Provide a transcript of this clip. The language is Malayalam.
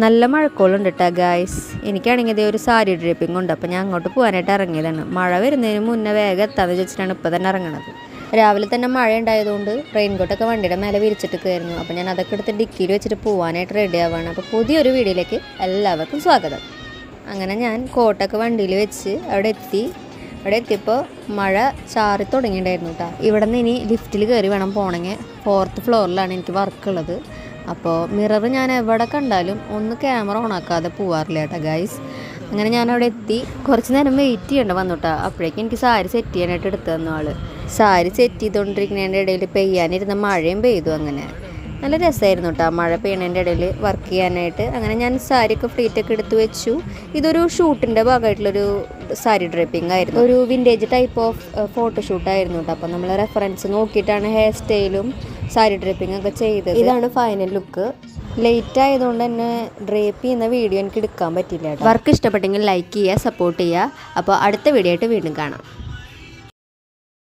നല്ല മഴക്കോളുണ്ട് കേട്ടോ ഗായ്സ്. എനിക്കാണെങ്കിൽ ഇതേ ഒരു സാരി ഡ്രേപ്പിംഗ് ഉണ്ട്. അപ്പോൾ ഞാൻ അങ്ങോട്ട് പോകാനായിട്ട് ഇറങ്ങിയതാണ്. മഴ വരുന്നതിന് മുന്നേ വേഗം എത്താമെന്ന് വെച്ചിട്ടാണ് ഇപ്പോൾ തന്നെ ഇറങ്ങണത്. രാവിലെ തന്നെ മഴ ഉണ്ടായതുകൊണ്ട് റെയിൻകോട്ടൊക്കെ വണ്ടിയുടെ മേലെ വിരിച്ചിട്ട് കയറുന്നു. അപ്പോൾ ഞാൻ അതൊക്കെ എടുത്ത് ഡിക്കിയിൽ വെച്ചിട്ട് പോകാനായിട്ട് റെഡി ആവുകയാണ്. അപ്പോൾ പുതിയൊരു വീഡിയോയിലേക്ക് എല്ലാവർക്കും സ്വാഗതം. അങ്ങനെ ഞാൻ കോട്ടൊക്കെ വണ്ടിയിൽ വെച്ച് അവിടെ എത്തിയപ്പോൾ മഴ ചാറി തുടങ്ങിയിട്ടുണ്ടായിരുന്നു കേട്ടോ. ഇവിടെ നിന്ന് ഇനി ലിഫ്റ്റിൽ കയറി വേണം പോകണമെങ്കിൽ. 4th ഫ്ലോറിലാണ് എനിക്ക് വർക്കുള്ളത്. അപ്പോൾ മിറർ ഞാൻ എവിടെ കണ്ടാലും ഒന്ന് ക്യാമറ ഓണാക്കാതെ പോവാറില്ല കേട്ടോ ഗൈസ്. അങ്ങനെ ഞാനവിടെ എത്തി കുറച്ച് നേരം വെയിറ്റ് ചെയ്യേണ്ട വന്നു കേട്ടോ. അപ്പോഴേക്കും എനിക്ക് സാരി സെറ്റ് ചെയ്യാനായിട്ട് എടുത്തു തന്നു ആൾ. സാരി സെറ്റ് ചെയ്തുകൊണ്ടിരിക്കുന്നതിൻ്റെ ഇടയിൽ പെയ്യാനിരുന്ന മഴയും പെയ്തു. അങ്ങനെ നല്ല രസമായിരുന്നു കേട്ടോ മഴ പെയ്യുന്നതിൻ്റെ ഇടയിൽ വർക്ക് ചെയ്യാനായിട്ട്. അങ്ങനെ ഞാൻ സാരിയൊക്കെ ഫ്ലീറ്റൊക്കെ എടുത്ത് വെച്ചു. ഇതൊരു ഷൂട്ടിൻ്റെ ഭാഗമായിട്ടുള്ളൊരു സാരി ഡ്രേപ്പിംഗ് ആയിരുന്നു. ഒരു വിൻറ്റേജ് ടൈപ്പ് ഓഫ് ഫോട്ടോഷൂട്ടായിരുന്നു കേട്ടോ. അപ്പോൾ നമ്മൾ റെഫറൻസ് നോക്കിയിട്ടാണ് ഹെയർ സ്റ്റൈലും സാരി ഡ്രേപ്പിംഗ് ഒക്കെ ചെയ്തത്. ഇതാണ് ഫൈനൽ ലുക്ക്. ലേറ്റ് ആയതുകൊണ്ട് തന്നെ ഡ്രേപ്പ് ചെയ്യുന്ന വീഡിയോ എനിക്ക് എടുക്കാൻ പറ്റില്ല കേട്ടോ. വർക്ക് ഇഷ്ടപ്പെട്ടെങ്കിൽ ലൈക്ക് ചെയ്യുക, സപ്പോർട്ട് ചെയ്യുക. അപ്പോൾ അടുത്ത വീഡിയോ ആയിട്ട് വീണ്ടും കാണാം.